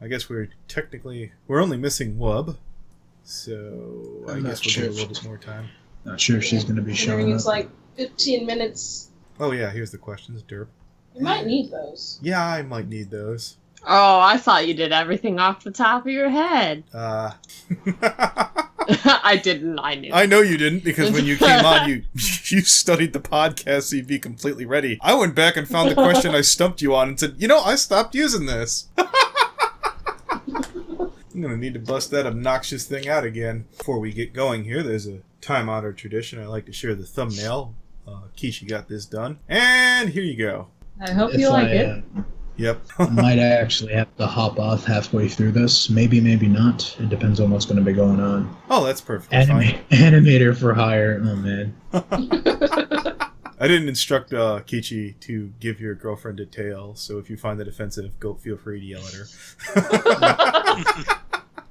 I guess we're only missing Wub. So I guess we'll give a little bit more time. Not sure if she's going to be showing up. It's like 15 minutes. Oh yeah, here's the questions, Derp. You might need those. Yeah, I might need those. Oh, I thought you did everything off the top of your head. I didn't. I knew. I know you didn't, because when you came on, you studied the podcast so you'd be completely ready. I went back and found the question I stumped you on and said, I stopped using this. I'm going to need to bust that obnoxious thing out again. Before we get going here, there's a time-honored tradition. I like to share the thumbnail. Keychi got this done. And here you go. I hope you like it. Yep. Might I actually have to hop off halfway through this? Maybe, maybe not. It depends on what's going to be going on. Oh, that's perfectly fine. Animator for hire. Oh, man. I didn't instruct Keychi to give your girlfriend a tail, so if you find that offensive, feel free to yell at her.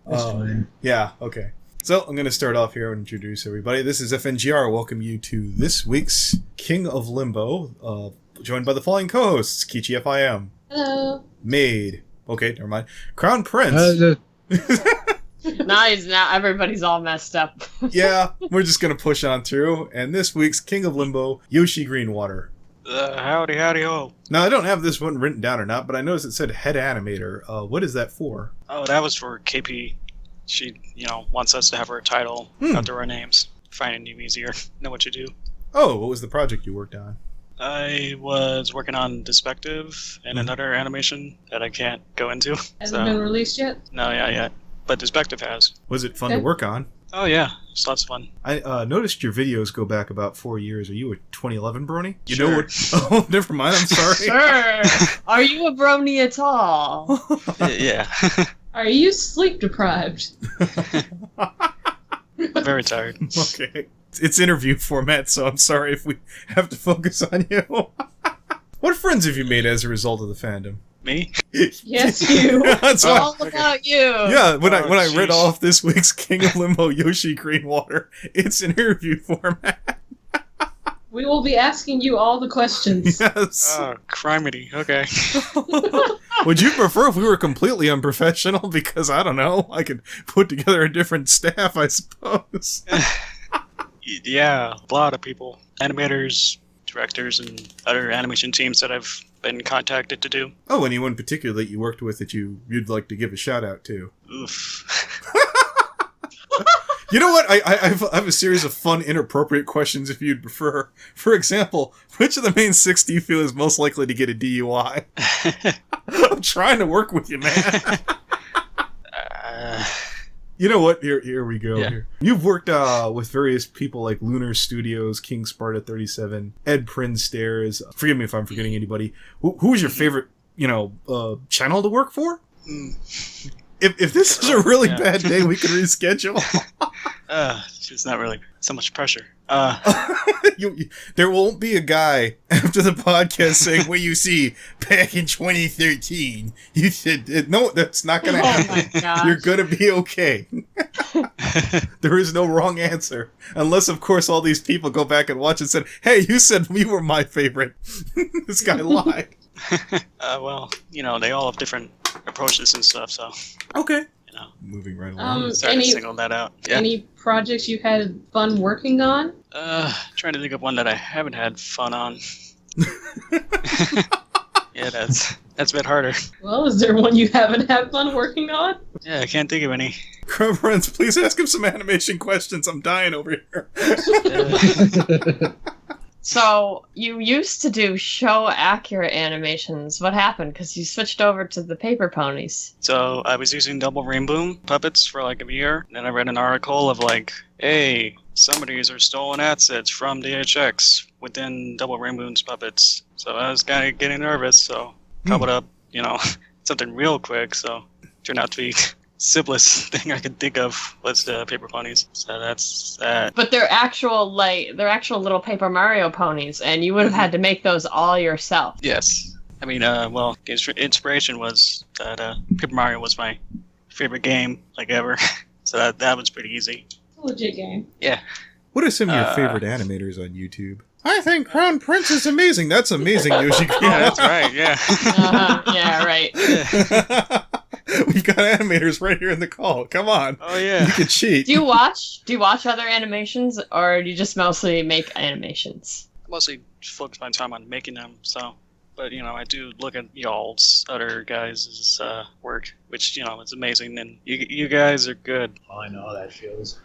That's fine. Yeah, okay. So, I'm going to start off here and introduce everybody. This is FNGR. Welcome you to this week's King of Limbo, joined by the following co-hosts: Keychi Fim. Hello. Mayde. Okay, never mind. Crowne Prince. Now everybody's all messed up. Yeah, we're just going to push on through. And this week's King of Limbo, Yoshi Greenwater. Howdy ho. Now, I don't have this one written down or not, but I noticed it said head animator. What is that for? Oh, that was for KP. She, wants us to have her title after our names. Finding you easier. Know what you do. Oh, what was the project you worked on? I was working on Dispective and another animation that I can't go into. Hasn't been released yet? No, yeah, yet. But Dispective has. Was it fun to work on? Oh, yeah. It's lots of fun. I noticed your videos go back about 4 years. Are you a 2011 brony? You Sure. know what? Oh, never mind. I'm sorry. Sure. Are you a brony at all? Yeah. Are you sleep deprived? I'm very tired. Okay. It's interview format, so I'm sorry if we have to focus on you. What friends have you made as a result of the fandom? Me? Yes, you. That's why. All about you. Yeah, when I read jeez. off this week's King of Limbo, Yoshi Greenwater, it's an interview format. We will be asking you all the questions. Yes. Oh, criminy. Okay. Would you prefer if we were completely unprofessional? Because, I don't know, I could put together a different staff, I suppose. Yeah, a lot of people. Animators, directors, and other animation teams that I've been contacted to do. Oh, anyone particular that you worked with that you'd like to give a shout out to? Oof. You know what? I have a series of fun, inappropriate questions if you'd prefer. For example, which of the main six do you feel is most likely to get a DUI? I'm trying to work with you, man. You know what? Here we go. Yeah. Here. You've worked with various people like Lunar Studios, King Sparta 37, Ed Prince Stairs. Forgive me if I'm forgetting anybody. Who was your favorite, channel to work for? If this is a really bad day, we can reschedule. It's not really so much pressure. There won't be a guy after the podcast saying, well, you see, back in 2013, you said, no, that's not going to happen. my gosh. You're going to be okay. There is no wrong answer. Unless, of course, all these people go back and watch and said, hey, you said you were my favorite. This guy lied. Well, they all have different approaches and stuff, so. Okay. Moving right along. Sorry to single that out. Yeah. Any projects you had fun working on? Trying to think of one that I haven't had fun on. Yeah, that's a bit harder. Well, is there one you haven't had fun working on? Yeah, I can't think of any. Crowne Prince, please ask him some animation questions. I'm dying over here. So, you used to do show-accurate animations. What happened? Because you switched over to the paper ponies. So I was using double rainbow puppets for like a year. Then I read an article of like, hey, some of these are stolen assets from DHX within double rainbow's puppets. So I was kind of getting nervous. So cobbled up, something real quick. So turned out to be simplest thing I could think of was the paper ponies. So that's that. But they're actual little Paper Mario ponies, and you would have had to make those all yourself. Yes. I mean, the inspiration was that Paper Mario was my favorite game, like, ever. So that was pretty easy. It's a legit game. Yeah. What are some of your favorite animators on YouTube? I think Crowne Prince is amazing. That's amazing, Yoshi. Yeah, that's right, yeah. Yeah, right. We've got animators right here in the call. Come on. Oh yeah. You can cheat. Do you watch other animations, or do you just mostly make animations? I mostly focus my time on making them. So, but I do look at y'all's other guys' work, which is amazing. And you guys are good. Oh, I know how that feels.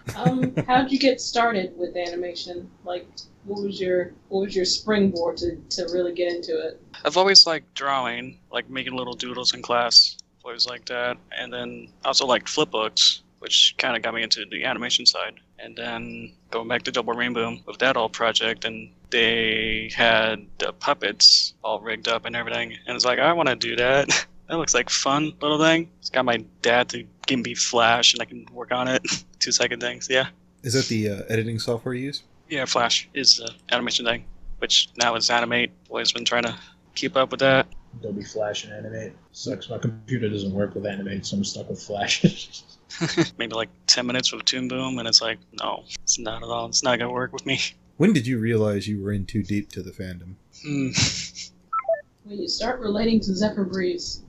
How'd you get started with animation? Like, what was your springboard to really get into it? I've always liked drawing, like making little doodles in class. Always like that, and then I also liked flip books, which kind of got me into the animation side. And then going back to Double Rainbow with that old project, and they had the puppets all rigged up and everything, and it's like, I want to do that. That looks like fun little thing. It's got my dad to give me Flash, and I can work on it. 2-second things, yeah. Is that the editing software you use? Yeah, Flash is the animation thing, which now is Animate. Always been trying to keep up with that. Adobe Flash and Animate. Sucks. My computer doesn't work with Animate, so I'm stuck with Flash. Maybe like 10 minutes with Toon Boom, and it's like, no, it's not at all. It's not going to work with me. When did you realize you were in too deep to the fandom? When you start relating to Zephyr Breeze.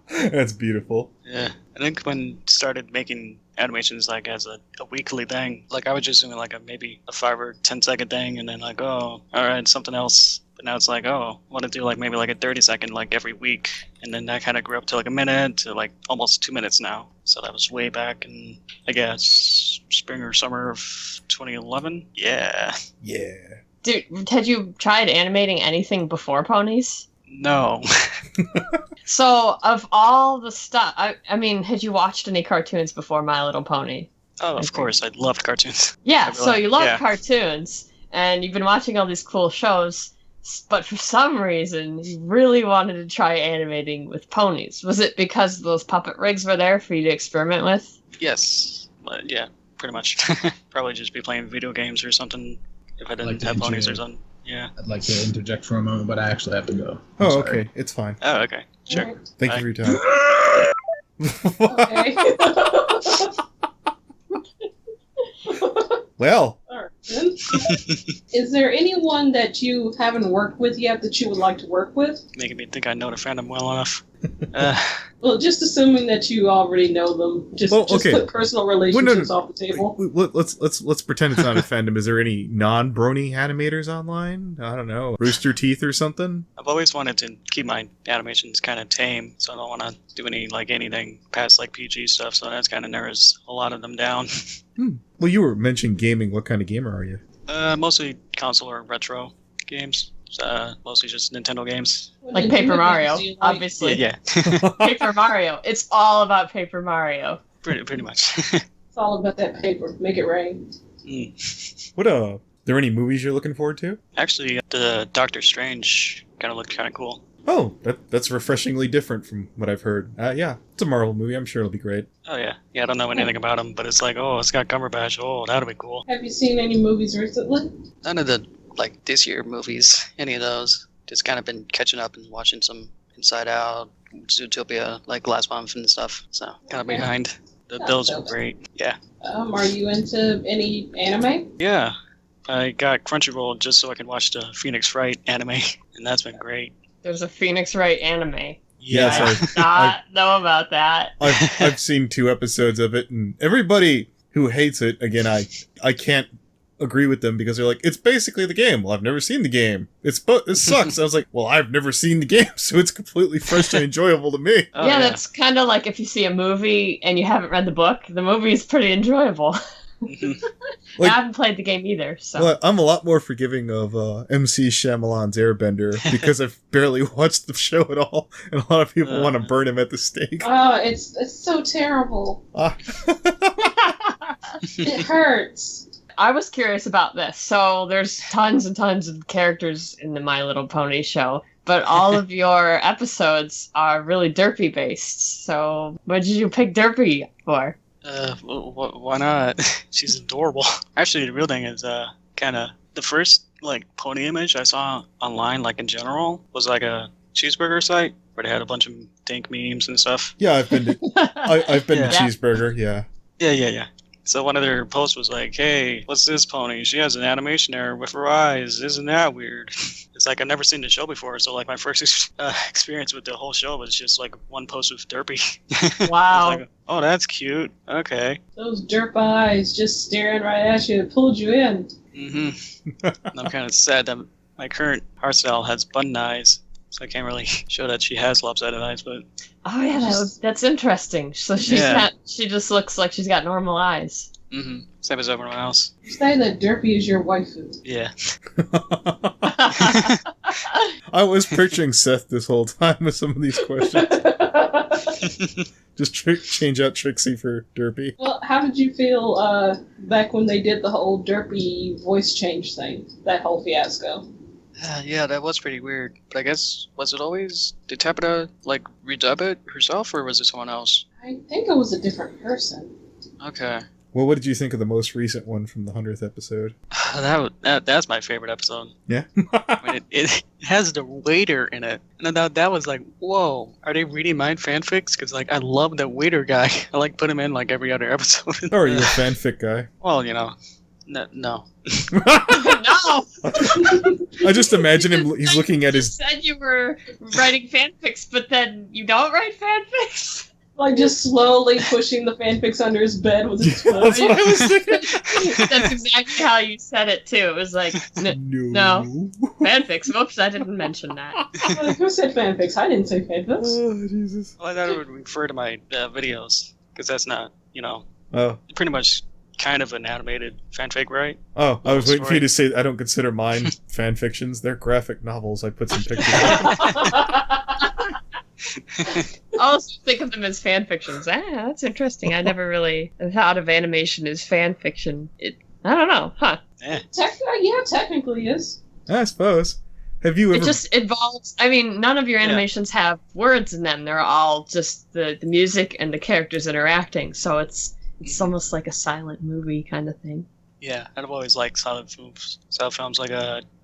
That's beautiful. Yeah. I think when I started making animations like as a weekly thing, like I was just doing like maybe a 5 or 10-second thing, and then like, oh, all right, something else. But now it's like, oh, I want to do like maybe like a 30-second like every week. And then that kind of grew up to like a minute to like almost 2 minutes now. So that was way back in, I guess, spring or summer of 2011. Yeah. Yeah. Dude, had you tried animating anything before Ponies? No. So, of all the stuff, I mean, had you watched any cartoons before My Little Pony? Oh, of course. I loved cartoons. Yeah, so you love yeah. cartoons, and you've been watching all these cool shows, but for some reason, you really wanted to try animating with ponies. Was it because those puppet rigs were there for you to experiment with? Yes. Yeah, pretty much. Probably just be playing video games or something if I didn't have ponies or something. Yeah. I'd like to interject for a moment, but I actually have to go. Oh, sorry. okay. It's fine. Oh, okay. Sure. Alright. Thank you for your time. Okay. Well, Alright, then. Is there anyone that you haven't worked with yet that you would like to work with? Making me think I know the fandom well enough. Well, just assuming that you already know them, just okay. put personal relationships off the table. let's pretend it's not a fandom. Is there any non-brony animators online? I don't know, Rooster Teeth or something. I've always wanted to keep my animations kind of tame, so I don't want to do anything past like PG stuff. So that's kind of narrows a lot of them down. Well, you were mentioning gaming. What kind of gamer are you? Mostly console or retro games. Mostly just Nintendo games. Like Paper Mario, obviously. Yeah. Paper Mario. It's all about Paper Mario. Pretty much. It's all about that paper. Make it rain. There any movies you're looking forward to? Actually, the Doctor Strange kind of looked kind of cool. Oh, that's refreshingly different from what I've heard. Yeah, it's a Marvel movie. I'm sure it'll be great. Oh yeah. Yeah, I don't know anything about him, but it's like, oh, it's got Cumberbatch. Oh, that'll be cool. Have you seen any movies recently? None of the like this year movies, any of those. Just kind of been catching up and watching some Inside Out, Zootopia, like last month and stuff. So kind of behind. Those were great. Yeah. Are you into any anime? Yeah. I got Crunchyroll just so I can watch the Phoenix Wright anime, and that's been great. There's a Phoenix Wright anime. Yes, I did not know about that. I've seen 2 episodes of it, and everybody who hates it, again, I can't agree with them because they're like, it's basically the game. Well, I've never seen the game. It sucks. I was like, well, I've never seen the game, so it's completely fresh and enjoyable to me. Oh, yeah, that's kind of like if you see a movie and you haven't read the book, the movie is pretty enjoyable. Like, I haven't played the game either, so. Well, I'm a lot more forgiving of MC Shyamalan's Airbender because I've barely watched the show at all, and a lot of people want to burn him at the stake. Oh, it's so terrible. It hurts. I was curious about this. So there's tons and tons of characters in the My Little Pony show, but all of your episodes are really derpy based. So what did you pick derpy for? Why not? She's adorable. Actually, the real thing is kind of the first like pony image I saw online, like in general, was like a cheeseburger site where they had a bunch of dank memes and stuff. Yeah, I've been to Yeah. Cheeseburger. Yeah. Yeah. So one of their posts was like, "Hey, what's this pony? She has an animation error with her eyes. Isn't that weird?" It's like I've never seen the show before, so like my first experience with the whole show was just like one post with derpy. Wow. Like, oh, that's cute. Okay. Those derp eyes just staring right at you pulled you in. I'm kind of sad that my current art style has button eyes, so I can't really show that she has lopsided eyes. But Oh yeah, that's interesting. So she's not. She just looks like she's got normal eyes. Same as everyone else. You say that derpy is your waifu. Yeah. I was picturing Seth this whole time with some of these questions. Just change out Trixie for Derpy. Well, how did you feel back when they did the whole derpy voice change thing? That whole fiasco. Yeah, that was pretty weird. But I guess, was it always, did Tabata, like, redub it herself, or was it someone else? I think it was a different person. Okay. Well, what did you think of the most recent one from the 100th episode? That's my favorite episode. Yeah? I mean, it has the waiter in it. And I thought that was like, whoa, are they reading my fanfics? Because, like, I love the waiter guy. I, like, put him in, like, every other episode. Oh, are you a fanfic guy? Well, you know, no. No. I just imagine him, he's looking at his... You said you were writing fanfics, but then you don't write fanfics? Like, just slowly pushing the fanfics under his bed with his foot. That's what I was thinking. That's exactly how you said it, too. It was like, no. Fanfics. Whoops, I didn't mention that. Like, who said fanfics? I didn't say fanfics. Oh, Jesus. Well, I thought it would refer to my videos, because that's not, you know, Oh. pretty much kind of an animated fanfic, right? Oh, I was waiting for you to say I don't consider mine fan fictions. They're graphic novels. I put some pictures I also think of them as fan fictions. That's interesting. I never really thought of animation as fan fiction. I don't know, huh? Yeah. Technically is. I suppose. Have you ever... It just involves... I mean, none of your animations have words in them. They're all just the music and the characters interacting. So it's almost like a silent movie kind of thing. Yeah, I've always liked silent films like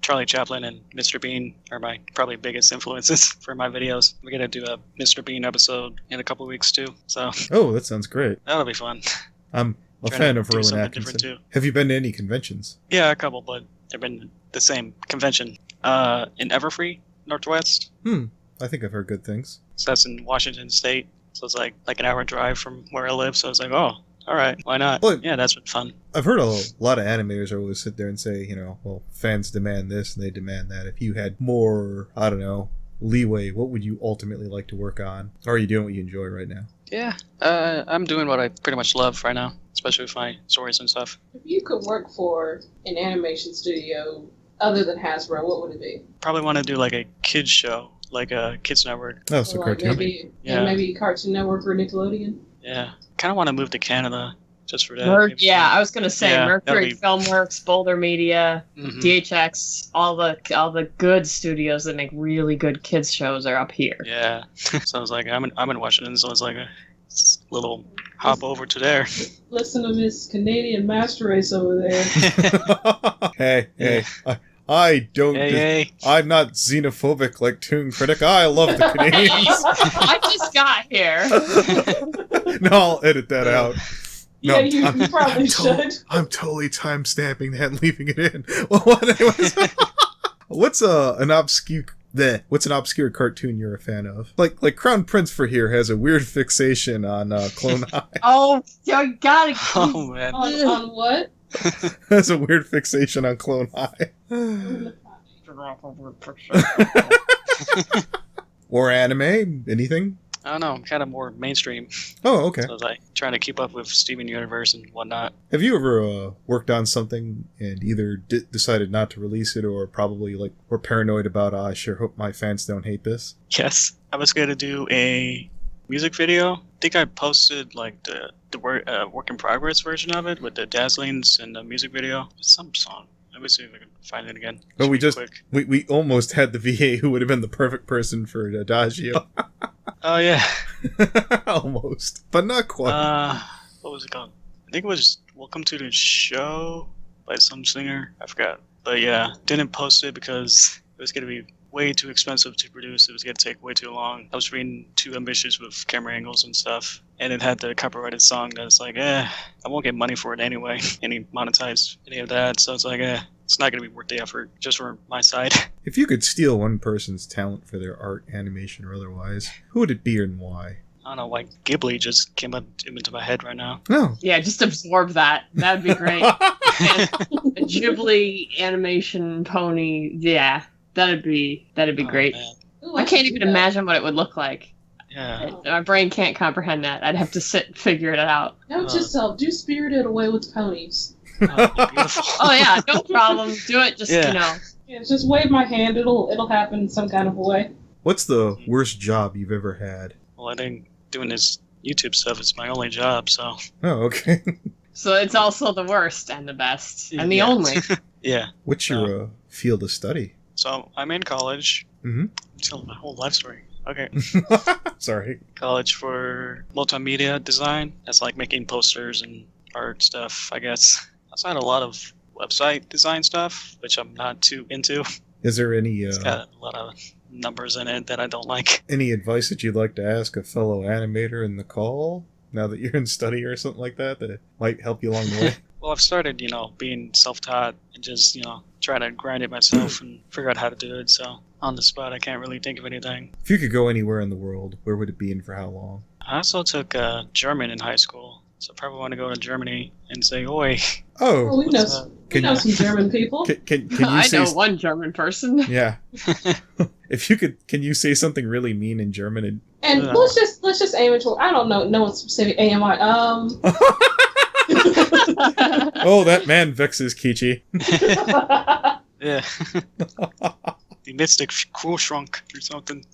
Charlie Chaplin and Mr. Bean are my probably biggest influences for my videos. We're going to do a Mr. Bean episode in a couple weeks too, so... Oh, that sounds great. That'll be fun. I'm a fan of Rowan Atkinson. Have you been to any conventions? Yeah, a couple, but they've been the same convention. In Everfree, Northwest. I think I've heard good things. So that's in Washington State. So it's like an hour drive from where I live, so I was like, oh... All right, why not? Well, yeah, that's been fun. I've heard a lot of animators always sit there and say, you know, well, fans demand this and they demand that. If you had more, I don't know, leeway, what would you ultimately like to work on? Or are you doing what you enjoy right now? Yeah, I'm doing what I pretty much love right now, especially with my stories and stuff. If you could work for an animation studio other than Hasbro, what would it be? Probably want to do like a kids show, like a Kids Network. Oh, so like cartoon. Maybe Cartoon Network or Nickelodeon? Yeah, kind of want to move to Canada just for that. I was gonna say Mercury be... Filmworks, Boulder Media, DHX, all the good studios that make really good kids shows are up here. Yeah, so I was like, I'm in Washington, so it's like a little hop over to there. Listen to Miss Canadian Master Race over there. Hey. I don't. I'm not xenophobic like Toon Critic. I love the Canadians. I just got here. No, I'll edit that out. No, yeah, you probably should. I'm totally time stamping that and leaving it in. Well, anyways, what's an obscure cartoon you're a fan of? Like Crowne Prince for here has a weird fixation on Clone High. Oh, you gotta. Oh man. On what? Has a weird fixation on Clone High. Or anime? Anything? I don't know. I'm kind of more mainstream. Oh, okay. So I was like trying to keep up with Steven Universe and whatnot. Have you ever worked on something and either decided not to release it, or probably like were paranoid about, I sure hope my fans don't hate this? Yes. I was going to do a music video. I think I posted like the work in progress version of it with the Dazzlings and the music video. It's some song. Let me see if I can find it again. But we almost had the VA who would have been the perfect person for Adagio. Oh yeah. Almost. But not quite. What was it called? I think it was Welcome to the Show by some singer. I forgot. But yeah, didn't post it because it was going to be way too expensive to produce. It was going to take way too long. I was being too ambitious with camera angles and stuff. And it had the copyrighted song that's like, I won't get money for it anyway. Any monetize any of that. So it's like, it's not going to be worth the effort just for my side. If you could steal one person's talent for their art, animation, or otherwise, who would it be and why? I don't know why Ghibli just came up into my head right now. No. Yeah, just absorb that. That would be great. A Ghibli animation pony. Yeah, that'd be great. Man. Ooh, I can't should even do that. imagine what it would look like. Yeah. My brain can't comprehend that. I'd have to sit and figure it out. Note yourself. Do Spirited Away with ponies. Beautiful. Oh yeah, no problem. Do it. Just Yeah. Yeah, just wave my hand. It'll happen in some kind of way. What's the worst job you've ever had? Well, I think doing this YouTube stuff is my only job, so Oh, okay. So it's also the worst and the best and the Yeah. only. yeah. What's your field of study? So I'm in college. Mm-hmm. I'm telling my whole life story. Okay. Sorry. College for multimedia design. That's like making posters and art stuff, I guess. Outside a lot of website design stuff, which I'm not too into. Is there any It's got a lot of numbers in it that I don't like. any advice that you'd like to ask a fellow animator in the call? Now that you're in study or something like that might help you along the way? Well, I've started, being self-taught and just, trying to grind it myself and figure out how to do it. So on the spot, I can't really think of anything. If you could go anywhere in the world, where would it be and for how long? I also took German in high school. So I probably want to go to Germany and say, oi. Oh, Oh, we know, what's up? we know some German people. can you I say... know one German person. Yeah. If you could, can you say something really mean in German? And Yeah. let's just aim it toward. I don't know no one specific AMI. Oh, that man vexes Keychi. Yeah. The Mystic Cool Shrunk or something.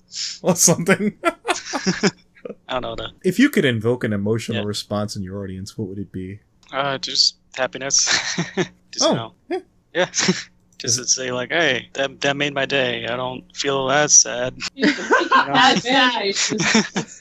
Or something. I don't know that. If you could invoke an emotional Yeah. response in your audience, what would it be? Just happiness. Just, Oh, yeah. Yeah. Just to say, like, hey, that made my day. I don't feel as sad. That's sad.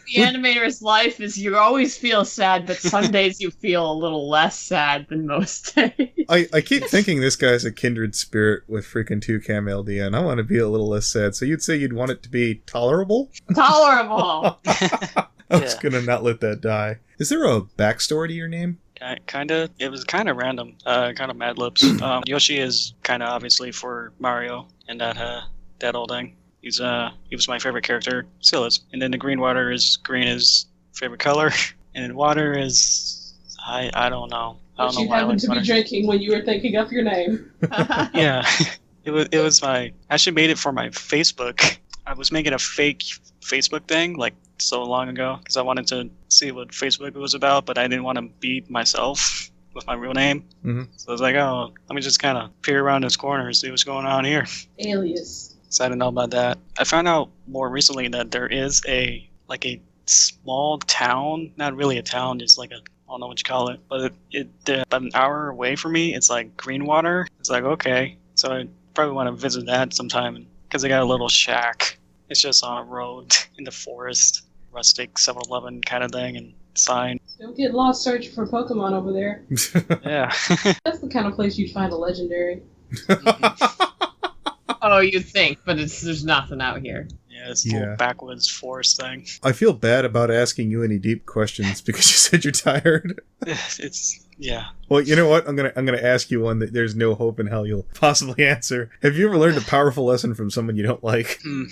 The animator's life is you always feel sad, but some days you feel a little less sad than most days. I keep thinking this guy's a kindred spirit with freaking 2Cam LDN. I want to be a little less sad. So you'd say you'd want it to be tolerable? Tolerable. I was Yeah. gonna not let that die. Is there a backstory to your name? Kind of. It was kind of random. Kind of Mad Libs. Yoshi is kind of obviously for Mario and that old thing. He was my favorite character. Still is. And then the Greenwater is green is favorite color, and then water is I don't know. I don't What know you why I happened like to water. be drinking when you were thinking up your name. Yeah, it was my. I actually made it for my Facebook. I was making a fake Facebook thing like so long ago because I wanted to see what Facebook was about, but I didn't want to be myself with my real name. Mhm. So I was like, oh, let me just kind of peer around this corner and see what's going on here. Alias. So I didn't know about that. I found out more recently that there is a small town, not really a town, just like I don't know what you call it, but about an hour away from me, it's like Greenwater. It's like, okay, so I probably want to visit that sometime because they got a little shack. It's just on a road in the forest, rustic 7-Eleven kind of thing, and sign. Don't get lost searching for Pokemon over there. Yeah. That's the kind of place you'd find a legendary. Oh, you'd think, but there's nothing out here. Yeah, it's a Yeah. little backwoods forest thing. I feel bad about asking you any deep questions because you said you're tired. Yeah. Well, you know what? I'm gonna ask you one that there's no hope in hell you'll possibly answer. Have you ever learned a powerful lesson from someone you don't like? Hmm.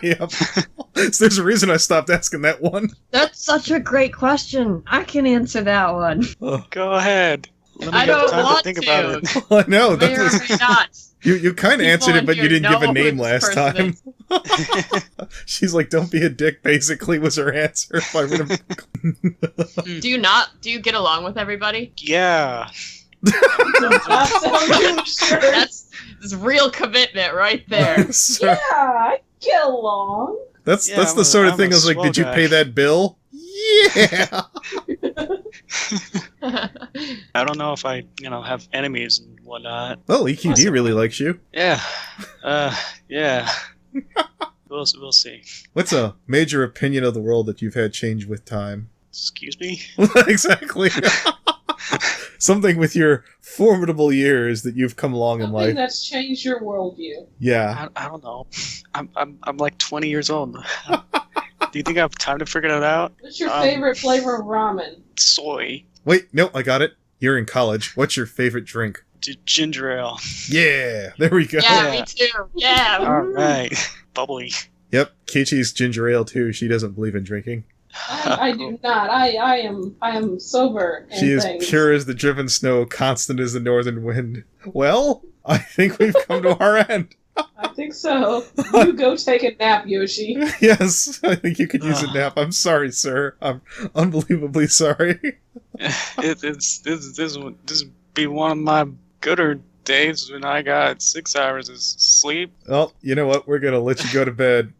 Yep. So there's a reason I stopped asking that one. That's such a great question. I can answer that one. Go ahead. Let me I have don't time want to think to. about it. Well, I know. May or may not. You kind of People answered it, on but you here didn't give a know name who last this person time. She's like, "Don't be a dick." Basically, was her answer. If I would have. Do you get along with everybody? Yeah. That's real commitment right there. So, Yeah, I get along. that's Yeah, that's I'm the a- sort of I'm thing. a I was like, swell "Did you guy." pay that bill?" Yeah. I don't know if I, have enemies and whatnot. Well, EQD really likes you. Yeah. Yeah. We'll see. What's a major opinion of the world that you've had change with time? Excuse me? Exactly. something with your formidable years that you've come along in Something life. that's changed your worldview. Yeah. I don't know. I'm like 20 years old. Do you think I have time to figure that out? What's your favorite flavor of ramen? Soy. Wait, no, I got it. You're in college. What's your favorite drink? Ginger ale. Yeah, there we go. Yeah, me too. Yeah. All right. Bubbly. Yep, Keiichi's ginger ale too. She doesn't believe in drinking. I do not. I am sober. She is things. pure as the driven snow, constant as the northern wind. Well, I think we've come to our end. I think so. You go take a nap, Yoshi. Yes, I think you could use a nap. I'm sorry, sir. I'm unbelievably sorry. This would be one of my gooder days when I got 6 hours of sleep. Well, you know what? We're going to let you go to bed.